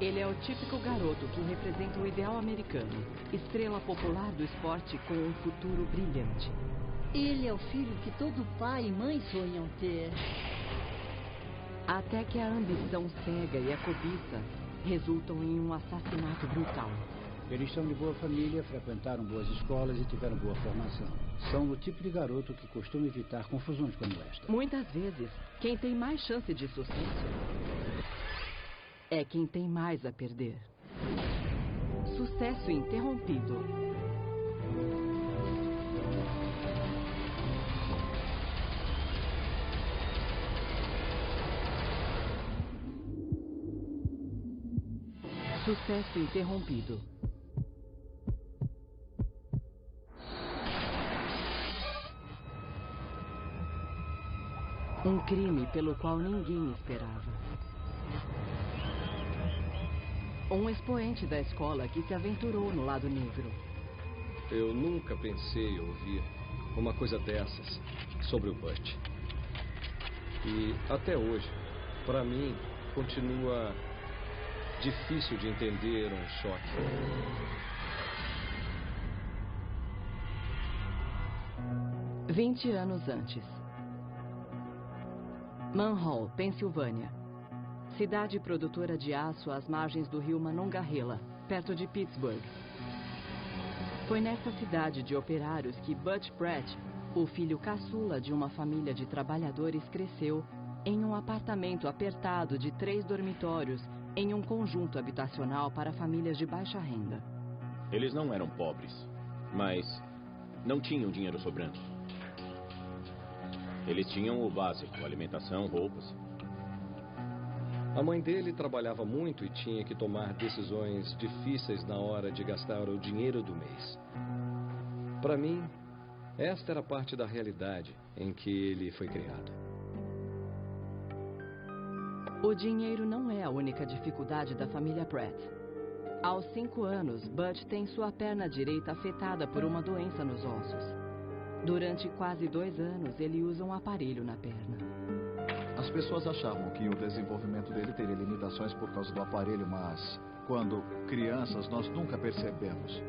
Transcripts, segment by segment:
Ele é o típico garoto que representa o ideal americano. Estrela popular do esporte com um futuro brilhante. Ele é o filho que todo pai e mãe sonham ter. Até que a ambição cega e a cobiça resultam em um assassinato brutal. Eles são de boa família, frequentaram boas escolas e tiveram boa formação. São o tipo de garoto que costuma evitar confusões como esta. Muitas vezes, quem tem mais chance de sucesso é quem tem mais a perder. Sucesso interrompido. Sucesso interrompido. Um crime pelo qual ninguém esperava. Um expoente da escola que se aventurou no lado negro. Eu nunca pensei ouvir uma coisa dessas sobre o Butch. E até hoje, para mim, continua difícil de entender um choque. – 20 anos antes. Munhall, Pensilvânia. Cidade produtora de aço às margens do rio Monongahela, perto de Pittsburgh. Foi nessa cidade de operários que Butch Pratt, o filho caçula de uma família de trabalhadores, cresceu em um apartamento apertado de 3 dormitórios em um conjunto habitacional para famílias de baixa renda. Eles não eram pobres, mas não tinham dinheiro sobrando. Eles tinham o básico, alimentação, roupas. A mãe dele trabalhava muito e tinha que tomar decisões difíceis na hora de gastar o dinheiro do mês. Para mim, esta era parte da realidade em que ele foi criado. O dinheiro não é a única dificuldade da família Pratt. Aos 5 anos, Butch tem sua perna direita afetada por uma doença nos ossos. Durante quase 2 anos, ele usa um aparelho na perna. As pessoas achavam que o desenvolvimento dele teria limitações por causa do aparelho, mas quando crianças nós nunca percebemos.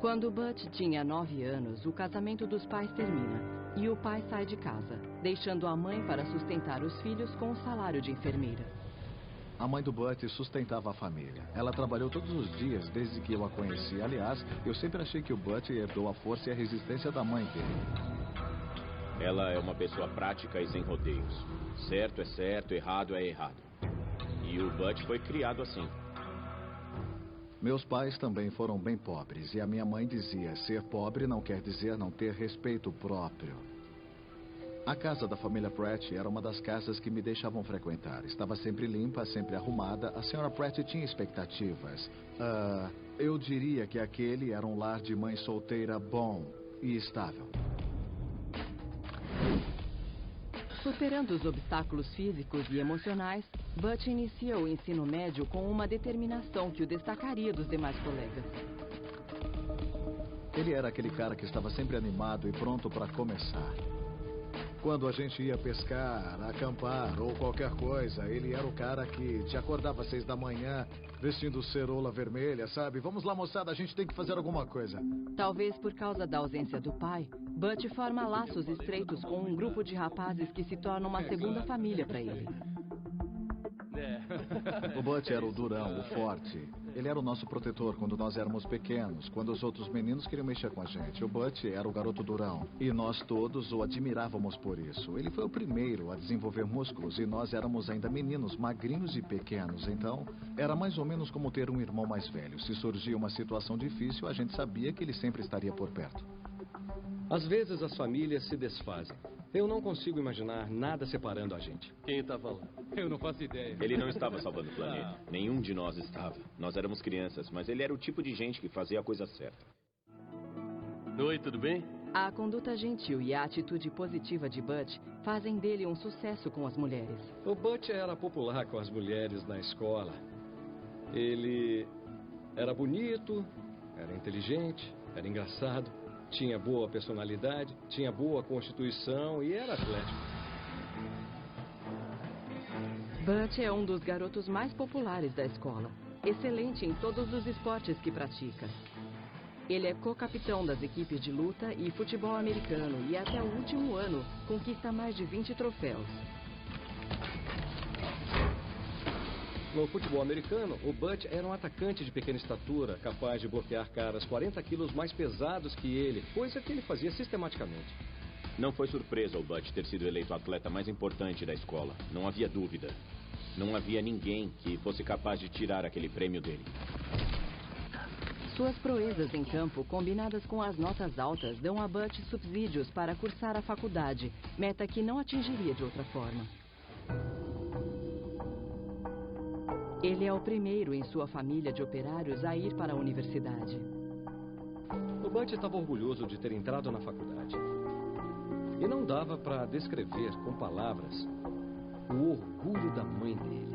Quando Butch tinha 9 anos, o casamento dos pais termina e o pai sai de casa, deixando a mãe para sustentar os filhos com o salário de enfermeira. A mãe do Butch sustentava a família. Ela trabalhou todos os dias desde que eu a conheci. Aliás, eu sempre achei que o Butch herdou a força e a resistência da mãe dele. Ela é uma pessoa prática e sem rodeios. Certo é certo, errado é errado. E o Butch foi criado assim. Meus pais também foram bem pobres. E a minha mãe dizia, ser pobre não quer dizer não ter respeito próprio. A casa da família Pratt era uma das casas que me deixavam frequentar. Estava sempre limpa, sempre arrumada. A senhora Pratt tinha expectativas. Eu diria que aquele era um lar de mãe solteira bom e estável. Superando os obstáculos físicos e emocionais, Butch inicia o ensino médio com uma determinação que o destacaria dos demais colegas. Ele era aquele cara que estava sempre animado e pronto para começar. Quando a gente ia pescar, acampar ou qualquer coisa, ele era o cara que te acordava às 6 da manhã, vestindo ceroula vermelha, sabe? Vamos lá, moçada, a gente tem que fazer alguma coisa. Talvez por causa da ausência do pai, Butch forma laços estreitos com um grupo de rapazes que se torna uma segunda família para ele. O Butch era o durão, o forte. Ele era o nosso protetor quando nós éramos pequenos, quando os outros meninos queriam mexer com a gente. O Butch era o garoto durão. E nós todos o admirávamos por isso. Ele foi o primeiro a desenvolver músculos e nós éramos ainda meninos, magrinhos e pequenos. Então, era mais ou menos como ter um irmão mais velho. Se surgia uma situação difícil, a gente sabia que ele sempre estaria por perto. Às vezes as famílias se desfazem. Eu não consigo imaginar nada separando a gente. Quem tá falando? Eu não faço ideia. Ele não estava salvando o planeta. Nenhum de nós estava. Nós éramos crianças, mas ele era o tipo de gente que fazia a coisa certa. Oi, tudo bem? A conduta gentil e a atitude positiva de Butch fazem dele um sucesso com as mulheres. O Butch era popular com as mulheres na escola. Ele era bonito, era inteligente, era engraçado. Tinha boa personalidade, tinha boa constituição e era atlético. Butch é um dos garotos mais populares da escola. Excelente em todos os esportes que pratica. Ele é co-capitão das equipes de luta e futebol americano e até o último ano conquista mais de 20 troféus. No futebol americano, o Butch era um atacante de pequena estatura, capaz de bloquear caras 40 quilos mais pesados que ele, coisa que ele fazia sistematicamente. Não foi surpresa o Butch ter sido eleito o atleta mais importante da escola. Não havia dúvida. Não havia ninguém que fosse capaz de tirar aquele prêmio dele. Suas proezas em campo, combinadas com as notas altas, dão a Butch subsídios para cursar a faculdade, meta que não atingiria de outra forma. Ele é o primeiro em sua família de operários a ir para a universidade. O Butch estava orgulhoso de ter entrado na faculdade. E não dava para descrever com palavras o orgulho da mãe dele.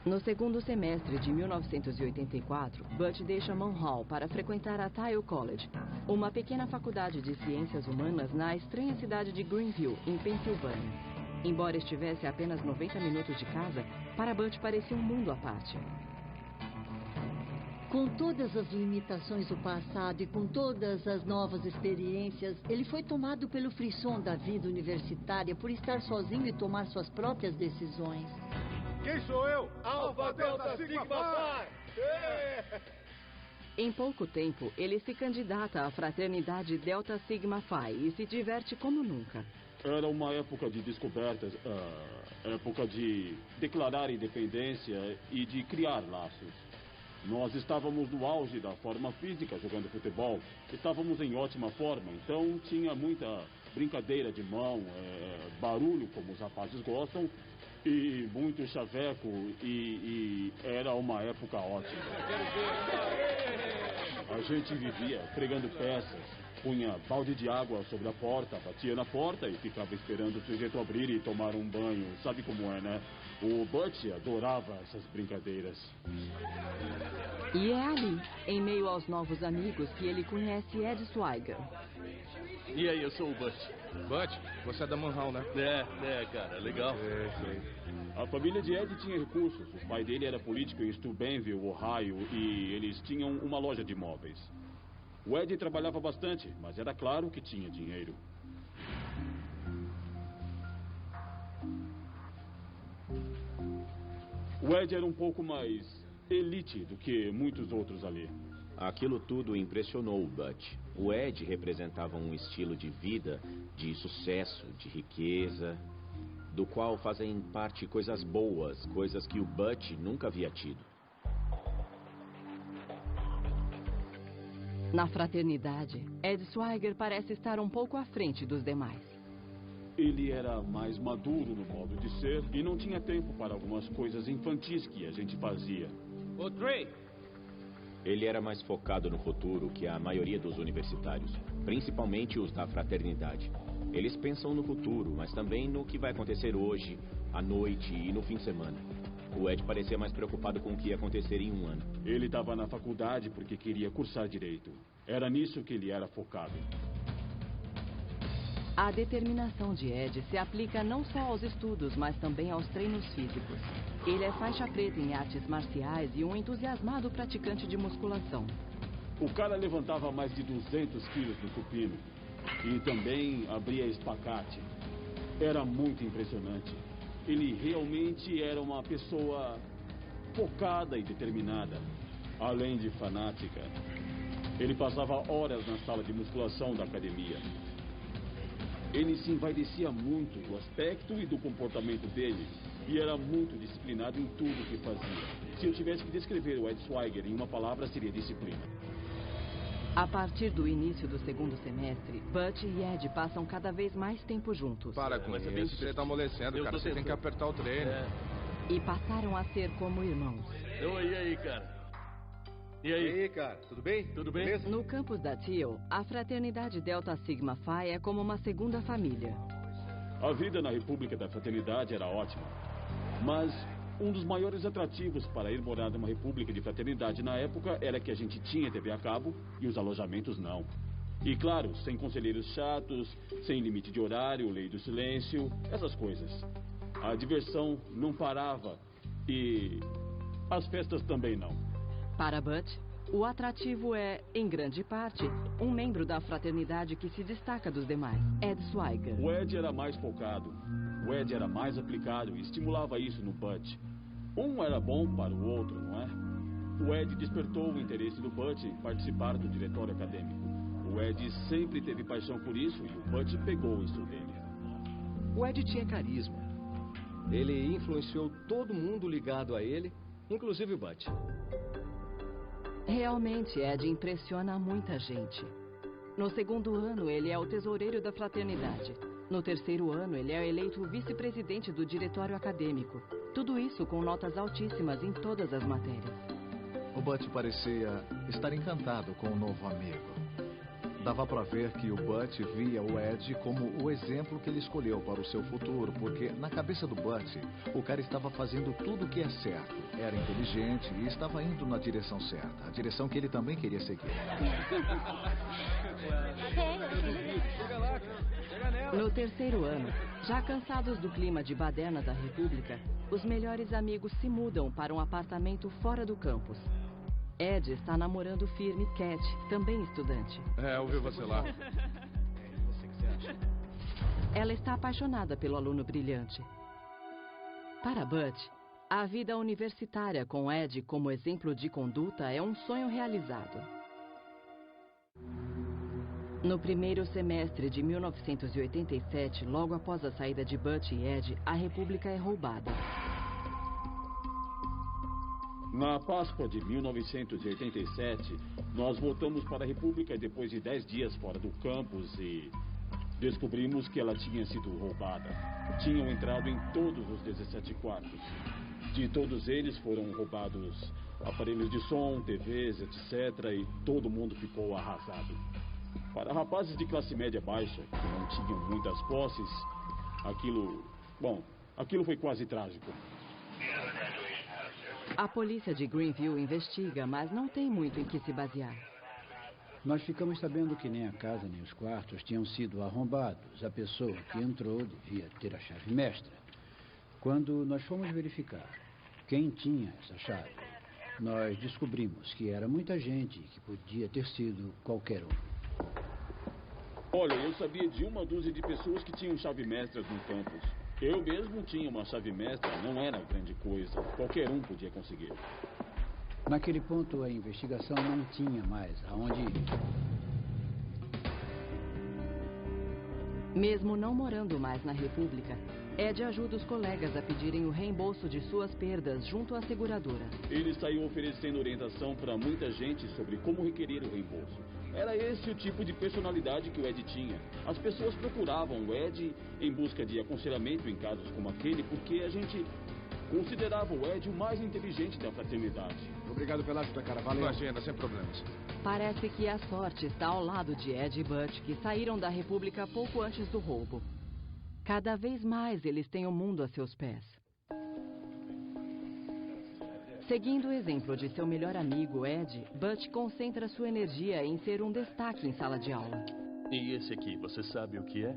No segundo semestre de 1984, Butch deixa Munhall para frequentar a Tile College, uma pequena faculdade de ciências humanas na estranha cidade de Greenville, em Pensilvânia. Embora estivesse a apenas 90 minutos de casa, para Butch parecia um mundo à parte. Com todas as limitações do passado e com todas as novas experiências, ele foi tomado pelo frisson da vida universitária por estar sozinho e tomar suas próprias decisões. Quem sou eu? Alpha Delta Sigma Phi! Em pouco tempo, ele se candidata à fraternidade Delta Sigma Phi e se diverte como nunca. Era uma época de descobertas, época de declarar independência e de criar laços. Nós estávamos no auge da forma física jogando futebol. Estávamos em ótima forma, então tinha muita brincadeira de mão, barulho, como os rapazes gostam, e muito chaveco, e era uma época ótima. A gente vivia pregando peças, punha balde de água sobre a porta, batia na porta e ficava esperando o sujeito abrir e tomar um banho. Sabe como é, né? O Butch adorava essas brincadeiras. E é ali, em meio aos novos amigos, que ele conhece Ed Swiger. E aí, eu sou o Butch. Butch, você é da Munhall, né? Cara, legal. A família de Ed tinha recursos. O pai dele era político em Steubenville, Ohio, e eles tinham uma loja de móveis. O Ed trabalhava bastante, mas era claro que tinha dinheiro. O Ed era um pouco mais elite do que muitos outros ali. Aquilo tudo impressionou o Butch. O Ed representava um estilo de vida, de sucesso, de riqueza, do qual fazem parte coisas boas, coisas que o Butch nunca havia tido. Na fraternidade, Ed Swiger parece estar um pouco à frente dos demais. Ele era mais maduro no modo de ser e não tinha tempo para algumas coisas infantis que a gente fazia. Ô, Trey! Ele era mais focado no futuro que a maioria dos universitários, principalmente os da fraternidade. Eles pensam no futuro, mas também no que vai acontecer hoje, à noite e no fim de semana. O Ed parecia mais preocupado com o que ia acontecer em um ano. Ele estava na faculdade porque queria cursar direito. Era nisso que ele era focado. A determinação de Ed se aplica não só aos estudos, mas também aos treinos físicos. Ele é faixa preta em artes marciais e um entusiasmado praticante de musculação. O cara levantava mais de 200 quilos no supino e também abria espacate. Era muito impressionante. Ele realmente era uma pessoa focada e determinada, além de fanática. Ele passava horas na sala de musculação da academia. Ele se envaidecia muito do aspecto e do comportamento dele e era muito disciplinado em tudo que fazia. Se eu tivesse que descrever o Ed Swiger em uma palavra, seria disciplina. A partir do início do segundo semestre, Butch e Ed passam cada vez mais tempo juntos. Para com isso, você tá amolecendo, cara. Você tem que apertar o treino. E passaram a ser como irmãos. E aí, cara? E aí, cara? Tudo bem? Tudo bem? Beleza? No campus da Thiel, a fraternidade Delta Sigma Phi é como uma segunda família. A vida na República da Fraternidade era ótima, mas Um dos maiores atrativos para ir morar numa república de fraternidade na época era que a gente tinha TV a cabo e os alojamentos não. E claro, sem conselheiros chatos, sem limite de horário, lei do silêncio, essas coisas. A diversão não parava e as festas também não. Para Butch, o atrativo é, em grande parte, um membro da fraternidade que se destaca dos demais, Ed Swiger. O Ed era mais focado, o Ed era mais aplicado e estimulava isso no Butch. Um era bom para o outro, não é? O Ed despertou o interesse do Butch em participar do diretório acadêmico. O Ed sempre teve paixão por isso e o Butch pegou isso dele. O Ed tinha carisma. Ele influenciou todo mundo ligado a ele, inclusive o Butch. Realmente, Ed impressiona muita gente. No segundo ano, ele é o tesoureiro da fraternidade. No terceiro ano, ele é eleito vice-presidente do diretório acadêmico. Tudo isso com notas altíssimas em todas as matérias. O Butch parecia estar encantado com o novo amigo. Dava para ver que o Butch via o Ed como o exemplo que ele escolheu para o seu futuro, porque na cabeça do Butch, o cara estava fazendo tudo o que é certo. Era inteligente e estava indo na direção certa, a direção que ele também queria seguir. No terceiro ano, já cansados do clima de baderna da República, os melhores amigos se mudam para um apartamento fora do campus. Ed está namorando firme Cat, também estudante. Ouvi você lá. Ela está apaixonada pelo aluno brilhante. Para Butch, a vida universitária com Ed como exemplo de conduta é um sonho realizado. No primeiro semestre de 1987, logo após a saída de Butch e Ed, a República é roubada. Na Páscoa de 1987, nós voltamos para a República depois de 10 dias fora do campus e descobrimos que ela tinha sido roubada. Tinham entrado em todos os 17 quartos. De todos eles foram roubados aparelhos de som, TVs, etc. E todo mundo ficou arrasado. Para rapazes de classe média baixa, que não tinham muitas posses, aquilo foi quase trágico. A polícia de Greenville investiga, mas não tem muito em que se basear. Nós ficamos sabendo que nem a casa nem os quartos tinham sido arrombados. A pessoa que entrou devia ter a chave mestra. Quando nós fomos verificar quem tinha essa chave, nós descobrimos que era muita gente e que podia ter sido qualquer um. Olha, eu sabia de uma dúzia de pessoas que tinham chave mestras no campus. Eu mesmo tinha uma chave mestra, não era grande coisa. Qualquer um podia conseguir. Naquele ponto, a investigação não tinha mais aonde ir. Mesmo não morando mais na República, Ed ajuda os colegas a pedirem o reembolso de suas perdas junto à seguradora. Ele saiu oferecendo orientação para muita gente sobre como requerer o reembolso. Era esse o tipo de personalidade que o Ed tinha. As pessoas procuravam o Ed em busca de aconselhamento em casos como aquele, porque a gente considerava o Ed o mais inteligente da fraternidade. Obrigado pela ajuda, cara. Valeu. Imagina, sem problemas. Parece que a sorte está ao lado de Ed e Butch, que saíram da República pouco antes do roubo. Cada vez mais eles têm o mundo a seus pés. Seguindo o exemplo de seu melhor amigo, Ed, Butch concentra sua energia em ser um destaque em sala de aula. E esse aqui, você sabe o que é?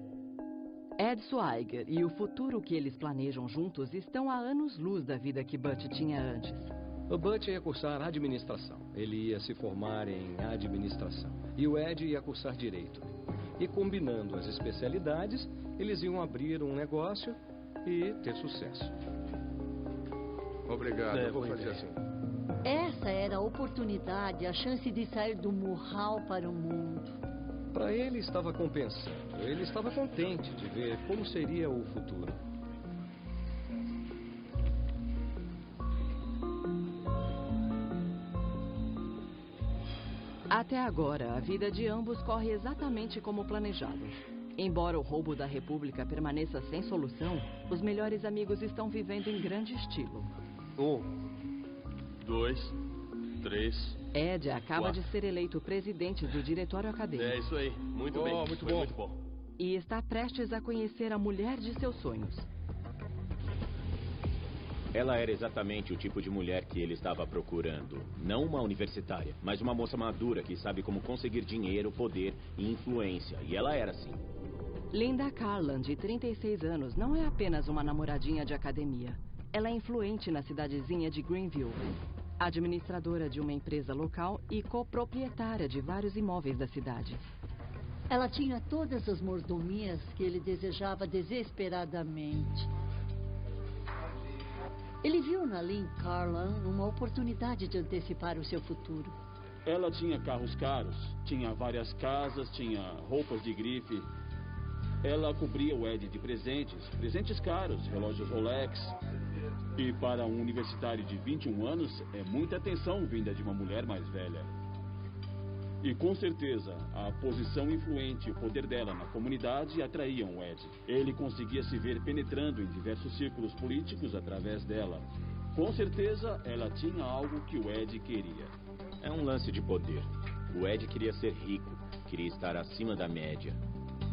Ed Swiger e o futuro que eles planejam juntos estão a anos-luz da vida que Butch tinha antes. O Butch ia cursar administração. Ele ia se formar em administração. E o Ed ia cursar direito. E combinando as especialidades, eles iam abrir um negócio e ter sucesso. Obrigado, eu vou fazer assim. Essa era a oportunidade, a chance de sair do murral para o mundo. Para ele estava compensando. Ele estava contente de ver como seria o futuro. Até agora, a vida de ambos corre exatamente como planejado. Embora o roubo da República permaneça sem solução, os melhores amigos estão vivendo em grande estilo. 1, 2, 3. Ed acaba 4. de ser eleito presidente do diretório acadêmico. É isso aí. Muito bem. Muito Foi bom. muito bom. E está prestes a conhecer a mulher de seus sonhos. Ela era exatamente o tipo de mulher que ele estava procurando. Não uma universitária, mas uma moça madura que sabe como conseguir dinheiro, poder e influência. E ela era assim. Linda Carlan, de 36 anos, não é apenas uma namoradinha de academia. Ela é influente na cidadezinha de Greenville, administradora de uma empresa local e coproprietária de vários imóveis da cidade. Ela tinha todas as mordomias que ele desejava desesperadamente. Ele viu na Lynn Carlan uma oportunidade de antecipar o seu futuro. Ela tinha carros caros, tinha várias casas, tinha roupas de grife. Ela cobria o Ed de presentes caros, relógios Rolex. E para um universitário de 21 anos, é muita atenção vinda de uma mulher mais velha. E com certeza, a posição influente e o poder dela na comunidade atraíam o Ed. Ele conseguia se ver penetrando em diversos círculos políticos através dela. Com certeza, ela tinha algo que o Ed queria. É um lance de poder. O Ed queria ser rico, queria estar acima da média.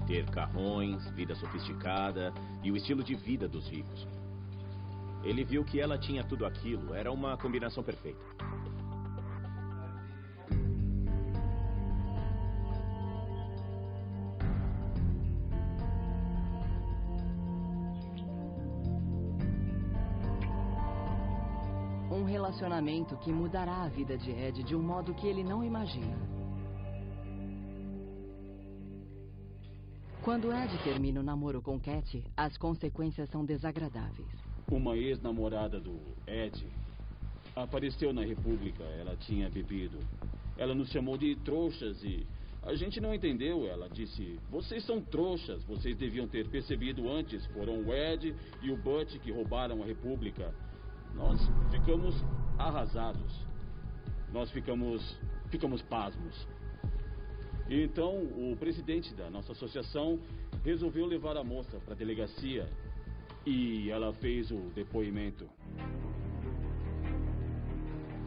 Ter carrões, vida sofisticada e o estilo de vida dos ricos. Ele viu que ela tinha tudo aquilo, era uma combinação perfeita. Um relacionamento que mudará a vida de Ed de um modo que ele não imagina. Quando Ed termina o namoro com Cat, as consequências são desagradáveis. Uma ex-namorada do Ed apareceu na República. Ela tinha bebido. Ela nos chamou de trouxas e a gente não entendeu. Ela disse, vocês são trouxas, vocês deviam ter percebido antes. Foram o Ed e o Butch que roubaram a República. Nós ficamos arrasados. Nós ficamos pasmos. Então, o presidente da nossa associação resolveu levar a moça para a delegacia e ela fez o depoimento.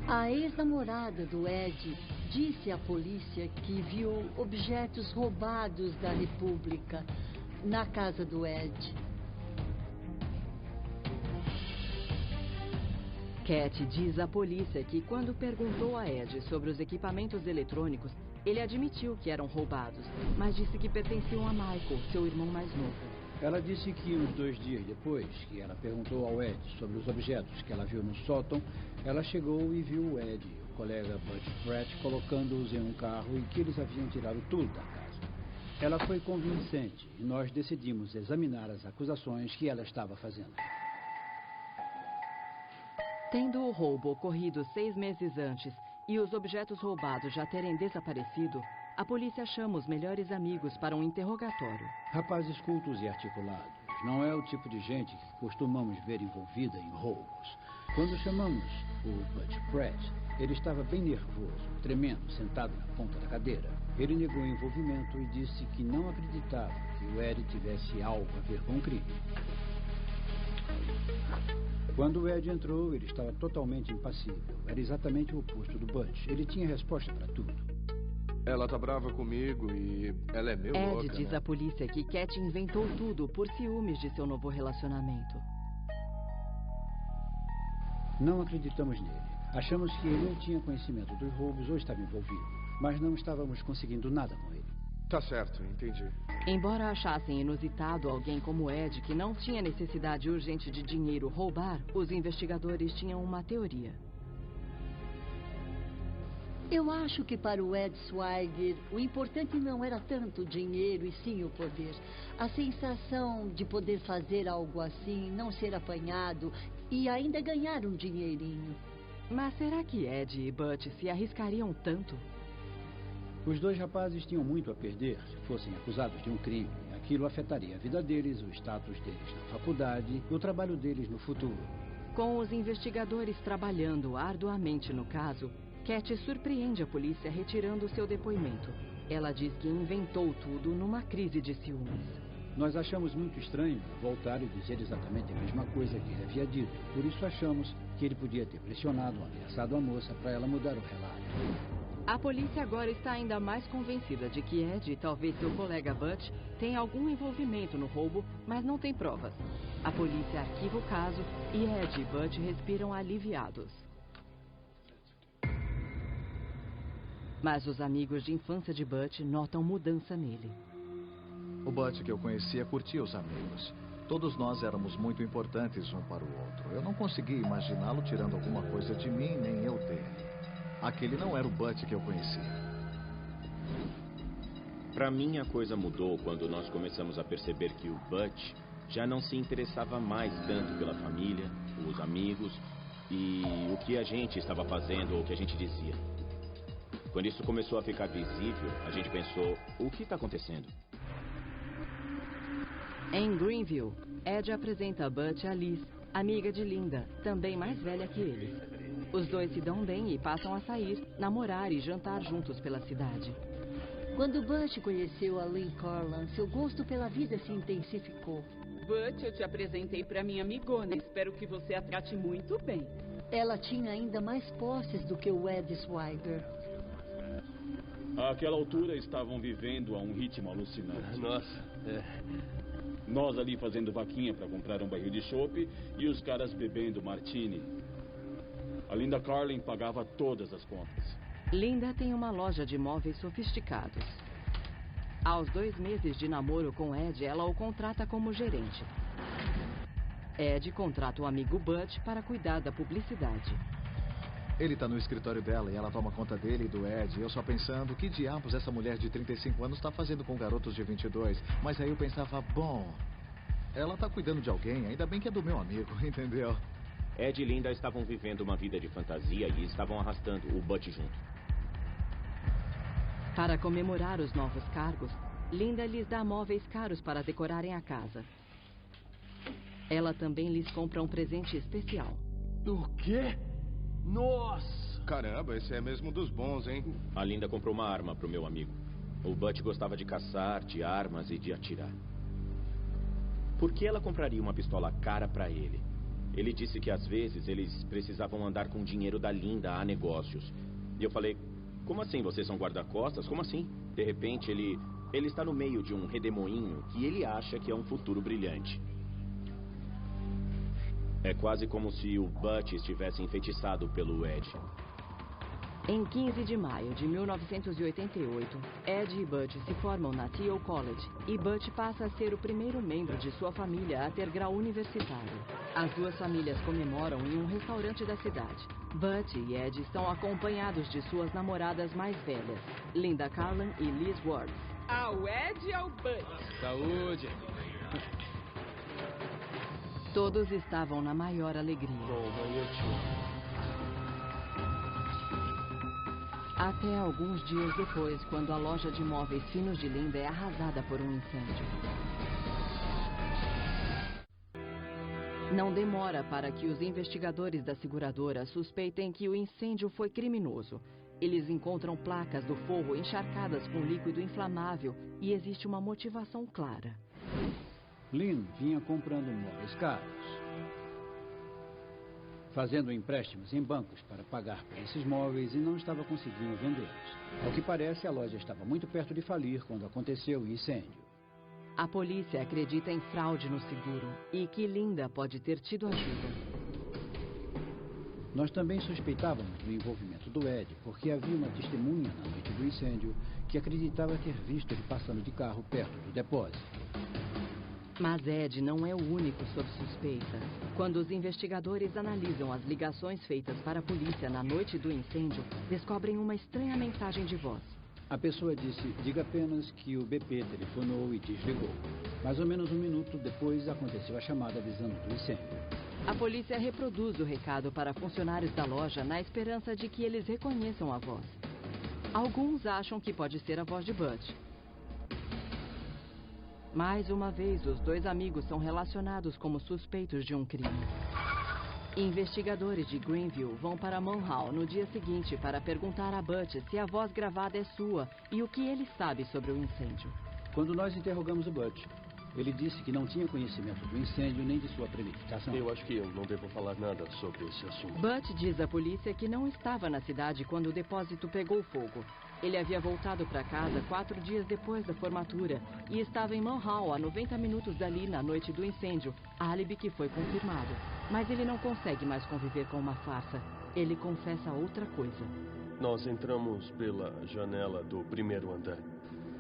A ex-namorada do Ed disse à polícia que viu objetos roubados da República na casa do Ed. Cat diz à polícia que quando perguntou a Ed sobre os equipamentos eletrônicos, ele admitiu que eram roubados, mas disse que pertenciam a Michael, seu irmão mais novo. Ela disse que uns 2 dias depois que ela perguntou ao Ed sobre os objetos que ela viu no sótão, ela chegou e viu o Ed e o colega Butch Pratt colocando-os em um carro e que eles haviam tirado tudo da casa. Ela foi convincente e nós decidimos examinar as acusações que ela estava fazendo. Tendo o roubo ocorrido 6 meses antes e os objetos roubados já terem desaparecido, a polícia chama os melhores amigos para um interrogatório. Rapazes cultos e articulados. Não é o tipo de gente que costumamos ver envolvida em roubos. Quando chamamos o Butch Pratt, ele estava bem nervoso, tremendo, sentado na ponta da cadeira. Ele negou envolvimento e disse que não acreditava que o Ed tivesse algo a ver com o crime. Quando o Ed entrou, ele estava totalmente impassível. Era exatamente o oposto do Butch. Ele tinha resposta para tudo. Ela tá brava comigo e ela é meio Ed louca, diz né? à polícia que Cat inventou tudo por ciúmes de seu novo relacionamento. Não acreditamos nele. Achamos que ele ou tinha conhecimento dos roubos ou estava envolvido. Mas não estávamos conseguindo nada com ele. Tá certo, entendi. Embora achassem inusitado alguém como Ed, que não tinha necessidade urgente de dinheiro, roubar, os investigadores tinham uma teoria. Eu acho que para o Ed Swiger, o importante não era tanto o dinheiro e sim o poder. A sensação de poder fazer algo assim, não ser apanhado e ainda ganhar um dinheirinho. Mas será que Ed e Butch se arriscariam tanto? Os 2 rapazes tinham muito a perder se fossem acusados de um crime. Aquilo afetaria a vida deles, o status deles na faculdade e o trabalho deles no futuro. Com os investigadores trabalhando arduamente no caso, Cat surpreende a polícia retirando seu depoimento. Ela diz que inventou tudo numa crise de ciúmes. Nós achamos muito estranho voltar e dizer exatamente a mesma coisa que ele havia dito. Por isso achamos que ele podia ter pressionado ou ameaçado a moça para ela mudar o relato. A polícia agora está ainda mais convencida de que Ed e talvez seu colega Butch têm algum envolvimento no roubo, mas não tem provas. A polícia arquiva o caso e Ed e Butch respiram aliviados. Mas os amigos de infância de Butch notam mudança nele. O Butch que eu conhecia curtia os amigos. Todos nós éramos muito importantes um para o outro. Eu não conseguia imaginá-lo tirando alguma coisa de mim, nem eu dele. Aquele não era o Butch que eu conhecia. Para mim, a coisa mudou quando nós começamos a perceber que o Butch já não se interessava mais tanto pela família, os amigos e o que a gente estava fazendo ou o que a gente dizia. Quando isso começou a ficar visível, a gente pensou, o que está acontecendo? Em Greenville, Ed apresenta a Butch a Liz, amiga de Linda, também mais velha que eles. Os dois se dão bem e passam a sair, namorar e jantar juntos pela cidade. Quando Butch conheceu a Lynn Carlin, seu gosto pela vida se intensificou. Butch, eu te apresentei para minha amigona. Espero que você a trate muito bem. Ela tinha ainda mais posses do que o Ed Swiger. Àquela altura estavam vivendo a um ritmo alucinante. Nossa, Nós ali fazendo vaquinha para comprar um barril de chopp e os caras bebendo martini. A Linda Carlin pagava todas as contas. Linda tem uma loja de móveis sofisticados. Aos 2 meses de namoro com Ed, ela o contrata como gerente. Ed contrata o amigo Butch para cuidar da publicidade. Ele tá no escritório dela e ela toma conta dele e do Ed. Eu só pensando, que diabos essa mulher de 35 anos tá fazendo com garotos de 22? Mas aí eu pensava, bom, ela tá cuidando de alguém, ainda bem que é do meu amigo, entendeu? Ed e Linda estavam vivendo uma vida de fantasia e estavam arrastando o Butch junto. Para comemorar os novos cargos, Linda lhes dá móveis caros para decorarem a casa. Ela também lhes compra um presente especial. O quê? Nossa! Caramba, esse é mesmo dos bons, hein? A Linda comprou uma arma pro meu amigo. O Butch gostava de caçar, de armas e de atirar. Por que ela compraria uma pistola cara para ele? Ele disse que às vezes eles precisavam andar com dinheiro da Linda a negócios. E eu falei, como assim? Vocês são guarda-costas? Como assim? De repente ele está no meio de um redemoinho que ele acha que é um futuro brilhante. É quase como se o Butch estivesse enfeitiçado pelo Ed. Em 15 de maio de 1988, Ed e Butch se formam na Thiel College e Butch passa a ser o primeiro membro de sua família a ter grau universitário. As duas famílias comemoram em um restaurante da cidade. Butch e Ed estão acompanhados de suas namoradas mais velhas, Linda Carlin e Liz Ward. Ao Ed e ao Butch. Saúde! Todos estavam na maior alegria. Toma, eu te amo. Até alguns dias depois, quando a loja de móveis finos de Linda é arrasada por um incêndio. Não demora para que os investigadores da seguradora suspeitem que o incêndio foi criminoso. Eles encontram placas do fogo encharcadas com líquido inflamável e existe uma motivação clara. Lynn vinha comprando móveis caros, fazendo empréstimos em bancos para pagar por esses móveis e não estava conseguindo vendê-los. Ao que parece, a loja estava muito perto de falir quando aconteceu o incêndio. A polícia acredita em fraude no seguro e que Linda pode ter tido ajuda. Nós também suspeitávamos do envolvimento do Ed, porque havia uma testemunha na noite do incêndio que acreditava ter visto ele passando de carro perto do depósito. Mas Ed não é o único sob suspeita. Quando os investigadores analisam as ligações feitas para a polícia na noite do incêndio, descobrem uma estranha mensagem de voz. A pessoa disse, diga apenas que o BP telefonou e desligou. Mais ou menos um minuto depois aconteceu a chamada avisando do incêndio. A polícia reproduz o recado para funcionários da loja na esperança de que eles reconheçam a voz. Alguns acham que pode ser a voz de Butch. Mais uma vez, os dois amigos são relacionados como suspeitos de um crime. Investigadores de Greenville vão para Munhall no dia seguinte para perguntar a Butch se a voz gravada é sua e o que ele sabe sobre o incêndio. Quando nós interrogamos o Butch, Ele disse que não tinha conhecimento do incêndio nem de sua premeditação. Eu acho que eu não devo falar nada sobre esse assunto. Butch diz à polícia que não estava na cidade quando o depósito pegou fogo. Ele havia voltado para casa 4 dias depois da formatura e estava em Mulhall, a 90 minutos dali, na noite do incêndio, álibi que foi confirmado. Mas ele não consegue mais conviver com uma farsa. Ele confessa outra coisa. Nós entramos pela janela do primeiro andar.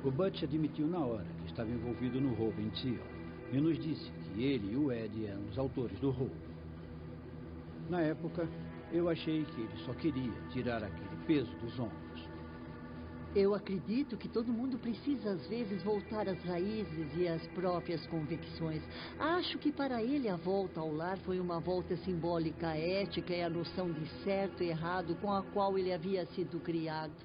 O Butch admitiu na hora que estava envolvido no roubo em Teal e nos disse que ele e o Ed eram os autores do roubo. Na época, eu achei que ele só queria tirar aquele peso dos ombros. Eu acredito que todo mundo precisa, às vezes, voltar às raízes e às próprias convicções. Acho que para ele a volta ao lar foi uma volta simbólica à ética e à noção de certo e errado com a qual ele havia sido criado.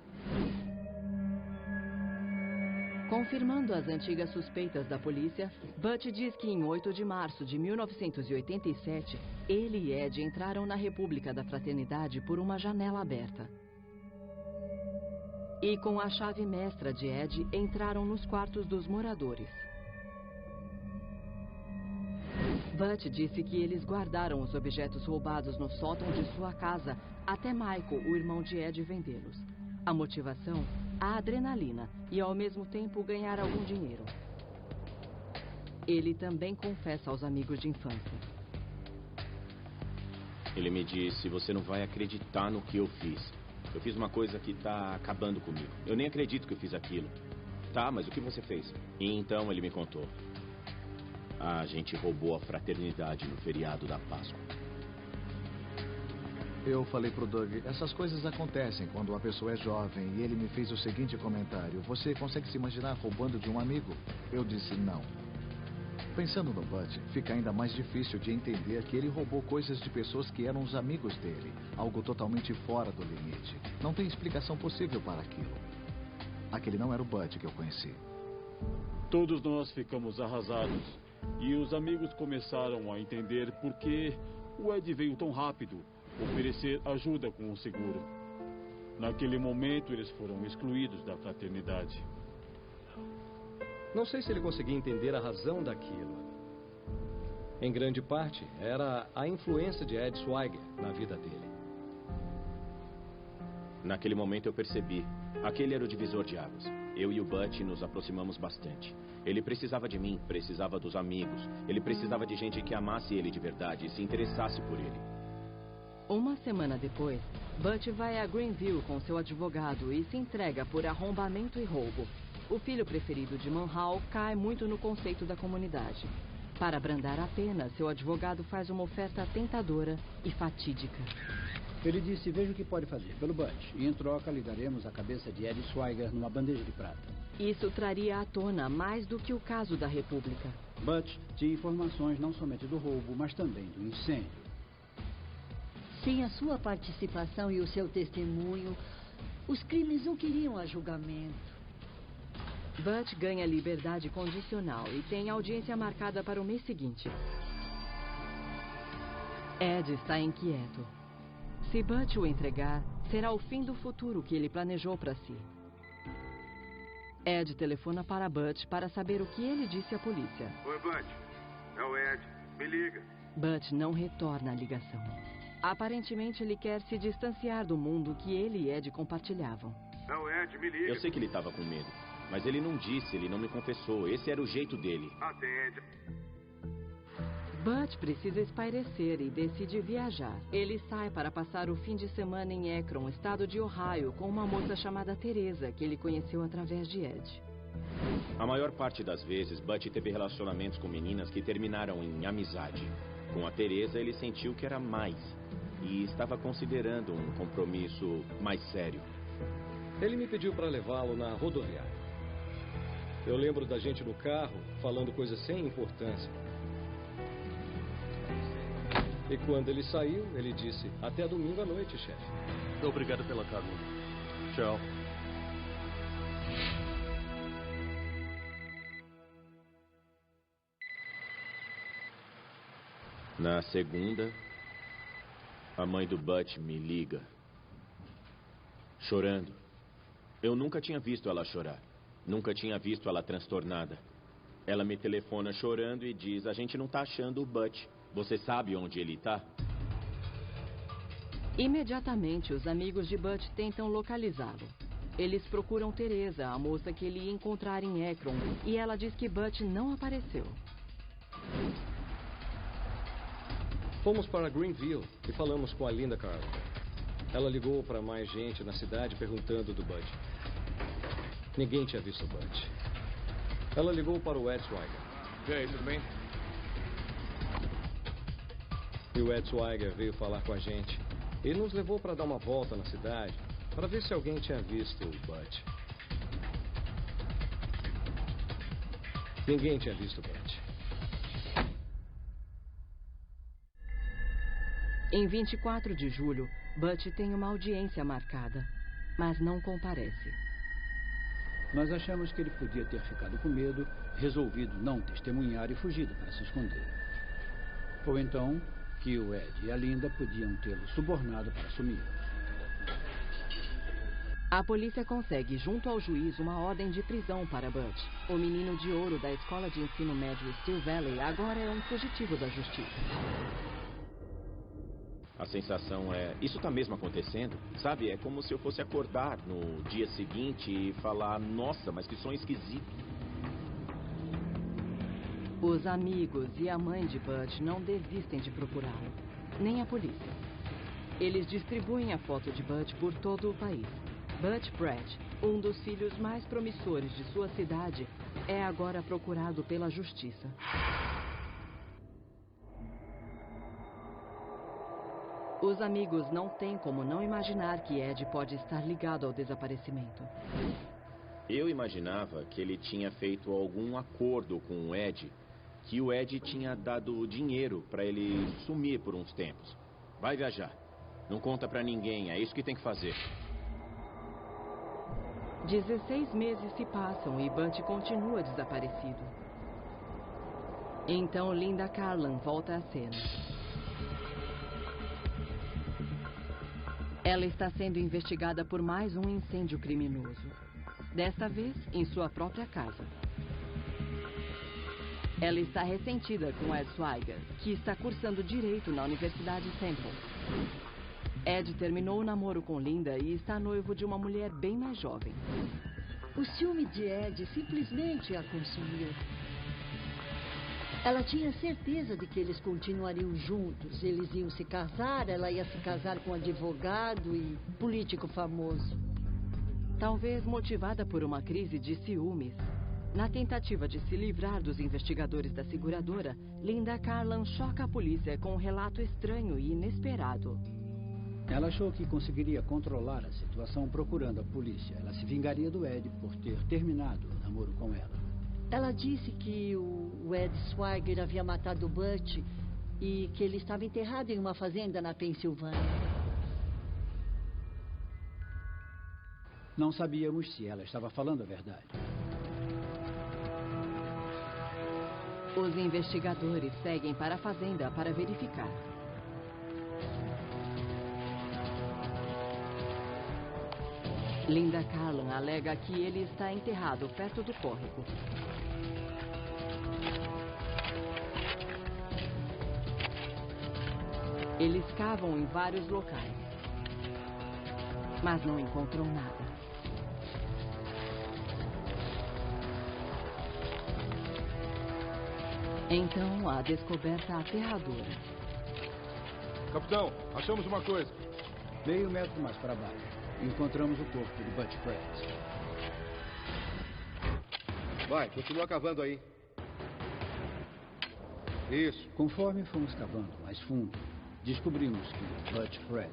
Confirmando as antigas suspeitas da polícia, Butch diz que em 8 de março de 1987, ele e Ed entraram na República da Fraternidade por uma janela aberta. E com a chave mestra de Ed, entraram nos quartos dos moradores. Butch disse que eles guardaram os objetos roubados no sótão de sua casa até Michael, o irmão de Ed, vendê-los. A motivação? A adrenalina e, ao mesmo tempo, ganhar algum dinheiro. Ele também confessa aos amigos de infância. Ele me disse, você não vai acreditar no que eu fiz. Eu fiz uma coisa que está acabando comigo. Eu nem acredito que eu fiz aquilo. Tá, mas o que você fez? E então ele me contou. A gente roubou a fraternidade no feriado da Páscoa. Eu falei pro Doug, essas coisas acontecem quando a pessoa é jovem, e ele me fez o seguinte comentário: você consegue se imaginar roubando de um amigo? Eu disse não. Pensando no Butch, fica ainda mais difícil de entender que ele roubou coisas de pessoas que eram os amigos dele, algo totalmente fora do limite. Não tem explicação possível para aquilo. Aquele não era o Butch que eu conheci. Todos nós ficamos arrasados, e os amigos começaram a entender por que o Ed veio tão rápido oferecer ajuda com o seguro. Naquele momento, eles foram excluídos da fraternidade. Não sei se ele conseguia entender a razão daquilo. Em grande parte, era a influência de Ed Schweiger na vida dele. Naquele momento eu percebi. Aquele era o divisor de águas. Eu e o Butch nos aproximamos bastante. Ele precisava de mim, precisava dos amigos. Ele precisava de gente que amasse ele de verdade e se interessasse por ele. Uma semana depois, Butch vai a Greenville com seu advogado e se entrega por arrombamento e roubo. O filho preferido de Mulhall cai muito no conceito da comunidade. Para abrandar a pena, seu advogado faz uma oferta tentadora e fatídica. Ele disse, veja o que pode fazer pelo Butch. E em troca lhe daremos a cabeça de Ed Schweiger numa bandeja de prata. Isso traria à tona mais do que o caso da República. Butch tinha informações não somente do roubo, mas também do incêndio. Sem a sua participação e o seu testemunho, os crimes não queriam a julgamento. Butch ganha liberdade condicional e tem audiência marcada para o mês seguinte. Ed está inquieto. Se Butch o entregar, será o fim do futuro que ele planejou para si. Ed telefona para Butch para saber o que ele disse à polícia. Oi, Butch. É o Ed. Me liga. Butch não retorna a ligação. Aparentemente, ele quer se distanciar do mundo que ele e Ed compartilhavam. É o Ed, me liga. Eu sei que ele estava com medo, mas ele não disse, ele não me confessou. Esse era o jeito dele. Atende. Butch precisa espairecer e decide viajar. Ele sai para passar o fim de semana em Akron, estado de Ohio, com uma moça chamada Teresa, que ele conheceu através de Ed. A maior parte das vezes, Butch teve relacionamentos com meninas que terminaram em amizade. Com a Teresa, ele sentiu que era mais e estava considerando um compromisso mais sério. Ele me pediu para levá-lo na rodoviária. Eu lembro da gente no carro, falando coisas sem importância. E quando ele saiu, ele disse, até domingo à noite, chefe. Obrigado pela carona. Tchau. Na segunda, a mãe do Butch me liga, chorando. Eu nunca tinha visto ela chorar. Nunca tinha visto ela transtornada. Ela me telefona chorando e diz: a gente não tá achando o Butch. Você sabe onde ele tá? Imediatamente, os amigos de Butch tentam localizá-lo. Eles procuram Teresa, a moça que ele ia encontrar em Akron, e ela diz que Butch não apareceu. Fomos para Greenville e falamos com a Linda Carl. Ela ligou para mais gente na cidade perguntando do Butch. Ninguém tinha visto o Butch. Ela ligou para o Ed Swiger. E aí, tudo bem? E o Ed Swiger veio falar com a gente. E nos levou para dar uma volta na cidade para ver se alguém tinha visto o Butch. Ninguém tinha visto o Butch. Em 24 de julho, Butch tem uma audiência marcada, mas não comparece. Nós achamos que ele podia ter ficado com medo, resolvido não testemunhar e fugido para se esconder. Ou então, que o Ed e a Linda podiam tê-lo subornado para sumir. A polícia consegue, junto ao juiz, uma ordem de prisão para Butch. O menino de ouro da escola de ensino médio Steel Valley agora é um fugitivo da justiça. A sensação é: isso tá mesmo acontecendo? Sabe, é como se eu fosse acordar no dia seguinte e falar: nossa, mas que sonho esquisito. Os amigos e a mãe de Butch não desistem de procurá-lo, nem a polícia. Eles distribuem a foto de Butch por todo o país. Butch Pratt, um dos filhos mais promissores de sua cidade, é agora procurado pela justiça. Os amigos não têm como não imaginar que Ed pode estar ligado ao desaparecimento. Eu imaginava que ele tinha feito algum acordo com o Ed, que o Ed tinha dado dinheiro para ele sumir por uns tempos. Vai viajar. Não conta pra ninguém, é isso que tem que fazer. 16 meses se passam e Butch continua desaparecido. Então Linda Carlan volta à cena. Ela está sendo investigada por mais um incêndio criminoso. Desta vez, em sua própria casa. Ela está ressentida com Ed Swiger, que está cursando Direito na Universidade Temple. Ed terminou o namoro com Linda e está noivo de uma mulher bem mais jovem. O ciúme de Ed simplesmente a consumiu. Ela tinha certeza de que eles continuariam juntos. Eles iam se casar, ela ia se casar com um advogado e político famoso. Talvez motivada por uma crise de ciúmes. Na tentativa de se livrar dos investigadores da seguradora, Linda Carlan choca a polícia com um relato estranho e inesperado. Ela achou que conseguiria controlar a situação procurando a polícia. Ela se vingaria do Ed por ter terminado o namoro com ela. Ela disse que o Ed Swiger havia matado o Butch e que ele estava enterrado em uma fazenda na Pensilvânia. Não sabíamos se ela estava falando a verdade. Os investigadores seguem para a fazenda para verificar. Linda Carlan alega que ele está enterrado perto do córrego. Eles cavam em vários locais, mas não encontram nada. Então, a descoberta aterradora. Capitão, achamos uma coisa. Meio metro mais para baixo, encontramos o corpo de Butch Pratt. Vai, continua cavando aí. Isso. Conforme fomos cavando mais fundo, descobrimos que Butch Pratt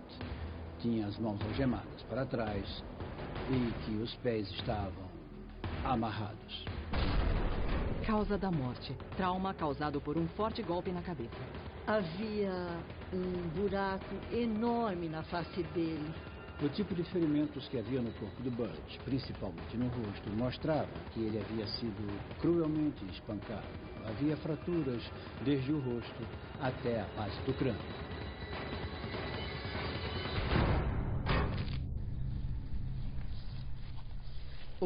tinha as mãos algemadas para trás e que os pés estavam amarrados. Causa da morte: trauma causado por um forte golpe na cabeça. Havia um buraco enorme na face dele. O tipo de ferimentos que havia no corpo do Butch, principalmente no rosto, mostrava que ele havia sido cruelmente espancado. Havia fraturas desde o rosto até a base do crânio.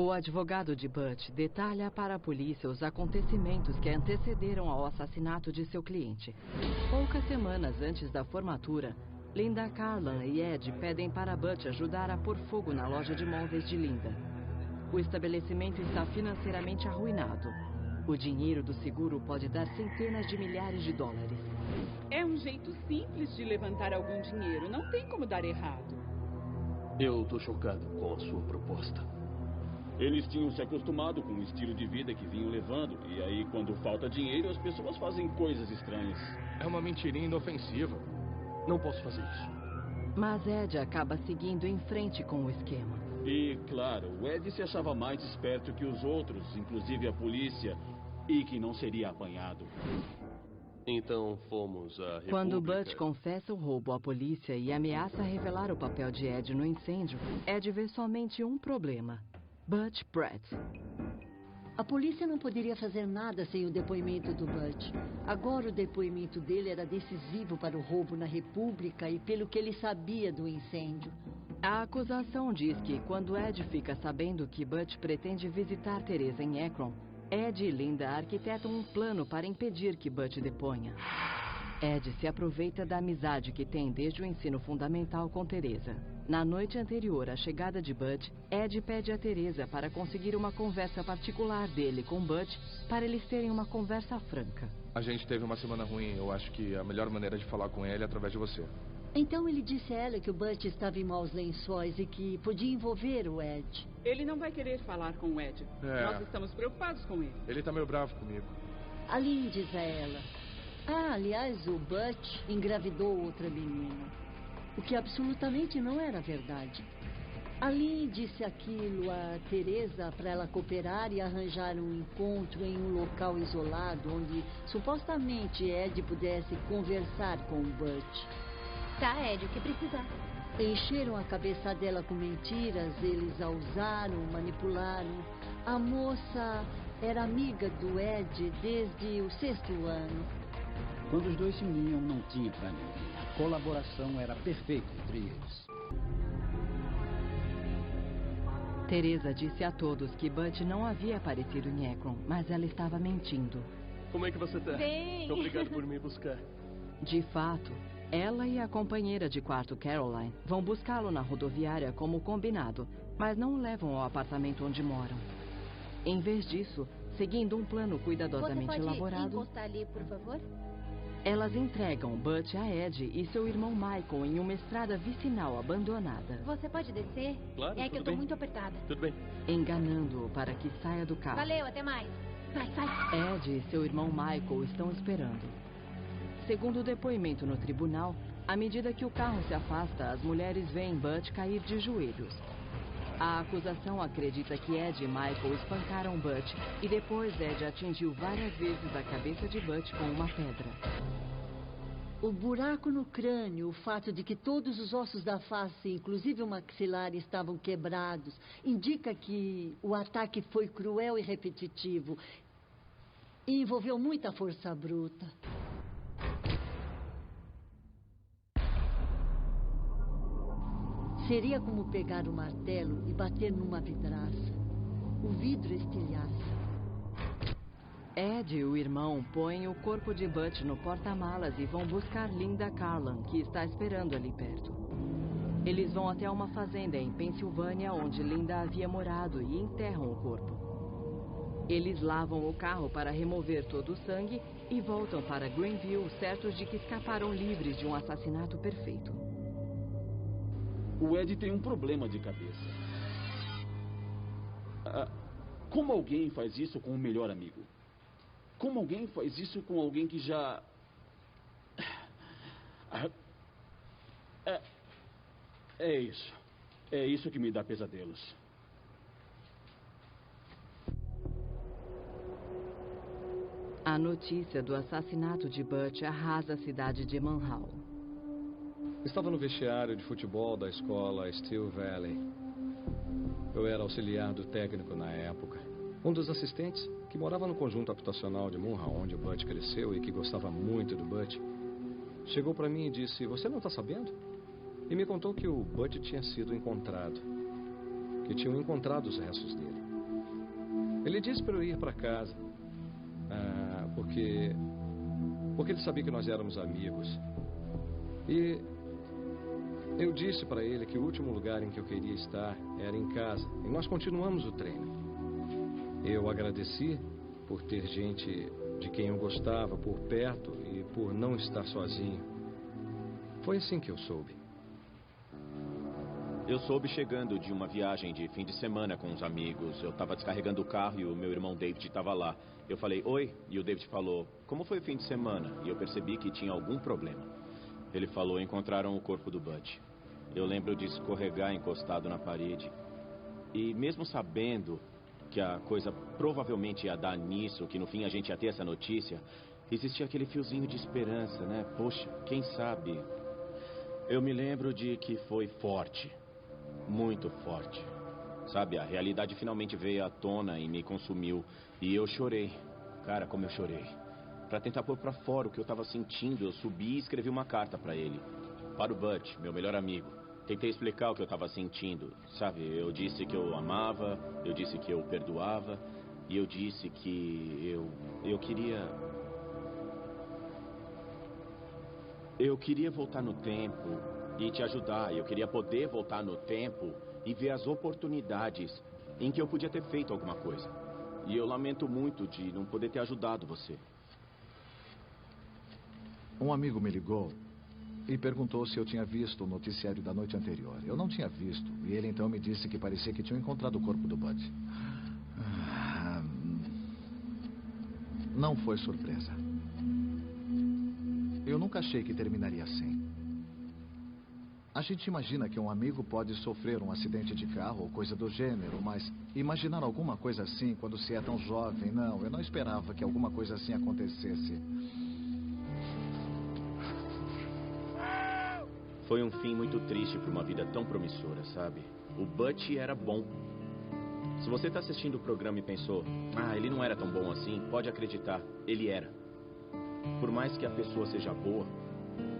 O advogado de Butch detalha para a polícia os acontecimentos que antecederam ao assassinato de seu cliente. Poucas semanas antes da formatura, Linda Carlan e Ed pedem para Butch ajudar a pôr fogo na loja de móveis de Linda. O estabelecimento está financeiramente arruinado. O dinheiro do seguro pode dar centenas de milhares de dólares. É um jeito simples de levantar algum dinheiro. Não tem como dar errado. Eu tô chocado com a sua proposta. Eles tinham se acostumado com o estilo de vida que vinham levando. E aí, quando falta dinheiro, as pessoas fazem coisas estranhas. É uma mentirinha inofensiva. Não posso fazer isso. Mas Ed acaba seguindo em frente com o esquema. E, claro, o Ed se achava mais esperto que os outros, inclusive a polícia, e que não seria apanhado. Então fomos à República. Quando Butch confessa o roubo à polícia e ameaça revelar o papel de Ed no incêndio, Ed vê somente um problema: Butch Pratt. A polícia não poderia fazer nada sem o depoimento do Butch. Agora o depoimento dele era decisivo para o roubo na República e pelo que ele sabia do incêndio. A acusação diz que quando Ed fica sabendo que Butch pretende visitar Teresa em Akron, Ed e Linda arquitetam um plano para impedir que Butch deponha. Ed se aproveita da amizade que tem desde o ensino fundamental com Teresa. Na noite anterior à chegada de Butch, Ed pede a Teresa para conseguir uma conversa particular dele com Butch para eles terem uma conversa franca. A gente teve uma semana ruim. Eu acho que a melhor maneira de falar com ele é através de você. Então ele disse a ela que o Butch estava em maus lençóis e que podia envolver o Ed. Ele não vai querer falar com o Ed. Nós estamos preocupados com ele. Ele tá meio bravo comigo. A Lynn diz a ela: aliás, o Butch engravidou outra menina. O que absolutamente não era verdade. A Lynn disse aquilo a Teresa para ela cooperar e arranjar um encontro em um local isolado onde supostamente Ed pudesse conversar com o Butch. Tá, Ed, o que precisar. Encheram a cabeça dela com mentiras, eles a usaram, manipularam. A moça era amiga do Ed desde o 6º ano. Quando os dois se uniam, não tinha para ninguém. A colaboração era perfeita entre eles. Teresa disse a todos que Butch não havia aparecido em Akron, mas ela estava mentindo. Como é que você tá? Bem. Obrigado por me buscar. De fato, ela e a companheira de quarto Caroline vão buscá-lo na rodoviária como combinado, mas não o levam ao apartamento onde moram. Em vez disso, seguindo um plano cuidadosamente elaborado, encostar ali, por favor? Elas entregam Butch a Ed e seu irmão Michael em uma estrada vicinal abandonada. Você pode descer? Claro, É que eu tô bem. muito apertada. Tudo bem. Enganando-o para que saia do carro. Valeu, até mais. Sai. Ed e seu irmão Michael estão esperando. Segundo o depoimento no tribunal, à medida que o carro se afasta, as mulheres veem Butch cair de joelhos. A acusação acredita que Ed e Michael espancaram Butch e depois Ed atingiu várias vezes a cabeça de Butch com uma pedra. O buraco no crânio, o fato de que todos os ossos da face, inclusive o maxilar, estavam quebrados, indica que o ataque foi cruel e repetitivo e envolveu muita força bruta. Seria como pegar o martelo e bater numa vidraça. O vidro estilhaça. Ed, o irmão, põe o corpo de Butch no porta-malas e vão buscar Linda Carlan, que está esperando ali perto. Eles vão até uma fazenda em Pensilvânia, onde Linda havia morado, e enterram o corpo. Eles lavam o carro para remover todo o sangue e voltam para Greenville, certos de que escaparam livres de um assassinato perfeito. O Ed tem um problema de cabeça. Como alguém faz isso com o melhor amigo? Como alguém faz isso com alguém que já... É isso. É isso que me dá pesadelos. A notícia do assassinato de Butch arrasa a cidade de Manhall. Estava no vestiário de futebol da escola Steel Valley. Eu era auxiliar do técnico na época. Um dos assistentes, que morava no conjunto habitacional de Munhall, onde o Butch cresceu e que gostava muito do Butch, chegou para mim e disse: "Você não está sabendo?" E me contou que o Butch tinha sido encontrado. Que tinham encontrado os restos dele. Ele disse para eu ir para casa, porque ele sabia que nós éramos amigos. E eu disse para ele que o último lugar em que eu queria estar era em casa. E nós continuamos o treino. Eu agradeci por ter gente de quem eu gostava por perto e por não estar sozinho. Foi assim que eu soube. Eu soube chegando de uma viagem de fim de semana com uns amigos. Eu estava descarregando o carro e o meu irmão David estava lá. Eu falei, oi, e o David falou, como foi o fim de semana? E eu percebi que tinha algum problema. Ele falou, encontraram o corpo do Butch. Eu lembro de escorregar encostado na parede. E mesmo sabendo que a coisa provavelmente ia dar nisso, que no fim a gente ia ter essa notícia, existia aquele fiozinho de esperança, né? Poxa, quem sabe? Eu me lembro de que foi forte. Muito forte. Sabe, a realidade finalmente veio à tona e me consumiu. E eu chorei. Cara, como eu chorei. Pra tentar pôr pra fora o que eu tava sentindo, eu subi e escrevi uma carta pra ele. Para o Butch, meu melhor amigo. Tentei explicar o que eu tava sentindo. Sabe, eu disse que eu amava, eu disse que eu perdoava. E eu disse que eu queria... Eu queria voltar no tempo e te ajudar. Eu queria poder voltar no tempo e ver as oportunidades em que eu podia ter feito alguma coisa. E eu lamento muito de não poder ter ajudado você. Um amigo me ligou e perguntou se eu tinha visto o noticiário da noite anterior. Eu não tinha visto. E ele então me disse que parecia que tinham encontrado o corpo do Butch. Não foi surpresa. Eu nunca achei que terminaria assim. A gente imagina que um amigo pode sofrer um acidente de carro ou coisa do gênero, mas imaginar alguma coisa assim quando se é tão jovem, não, eu não esperava que alguma coisa assim acontecesse. Foi um fim muito triste para uma vida tão promissora, sabe? O Butch era bom. Se você está assistindo o programa e pensou, ele não era tão bom assim, pode acreditar, ele era. Por mais que a pessoa seja boa,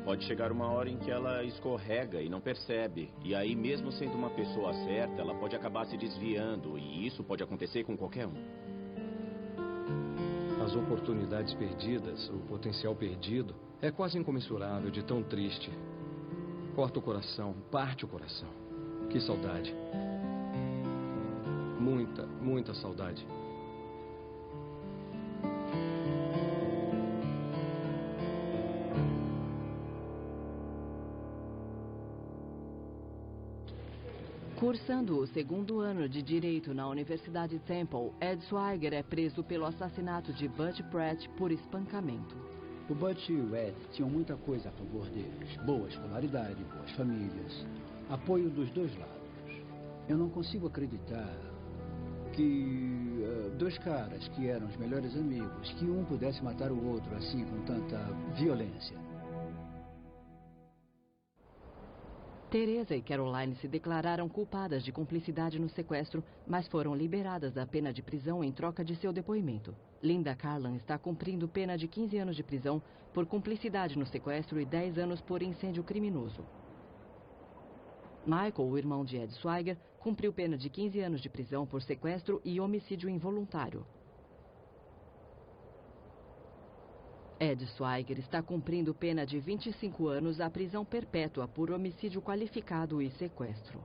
pode chegar uma hora em que ela escorrega e não percebe. E aí, mesmo sendo uma pessoa certa, ela pode acabar se desviando. E isso pode acontecer com qualquer um. As oportunidades perdidas, o potencial perdido, é quase incomensurável de tão triste. Corta o coração, parte o coração. Que saudade. Muita, muita saudade. Cursando o segundo ano de Direito na Universidade Temple, Ed Swiger é preso pelo assassinato de Butch Pratt por espancamento. O Butch e o Ed tinham muita coisa a favor deles. Boa escolaridade, boas famílias, apoio dos dois lados. Eu não consigo acreditar que dois caras que eram os melhores amigos, que um pudesse matar o outro assim com tanta violência. Teresa e Caroline se declararam culpadas de cumplicidade no sequestro, mas foram liberadas da pena de prisão em troca de seu depoimento. Linda Carlan está cumprindo pena de 15 anos de prisão por cumplicidade no sequestro e 10 anos por incêndio criminoso. Michael, o irmão de Ed Swiger, cumpriu pena de 15 anos de prisão por sequestro e homicídio involuntário. Ed Swiger está cumprindo pena de 25 anos à prisão perpétua por homicídio qualificado e sequestro.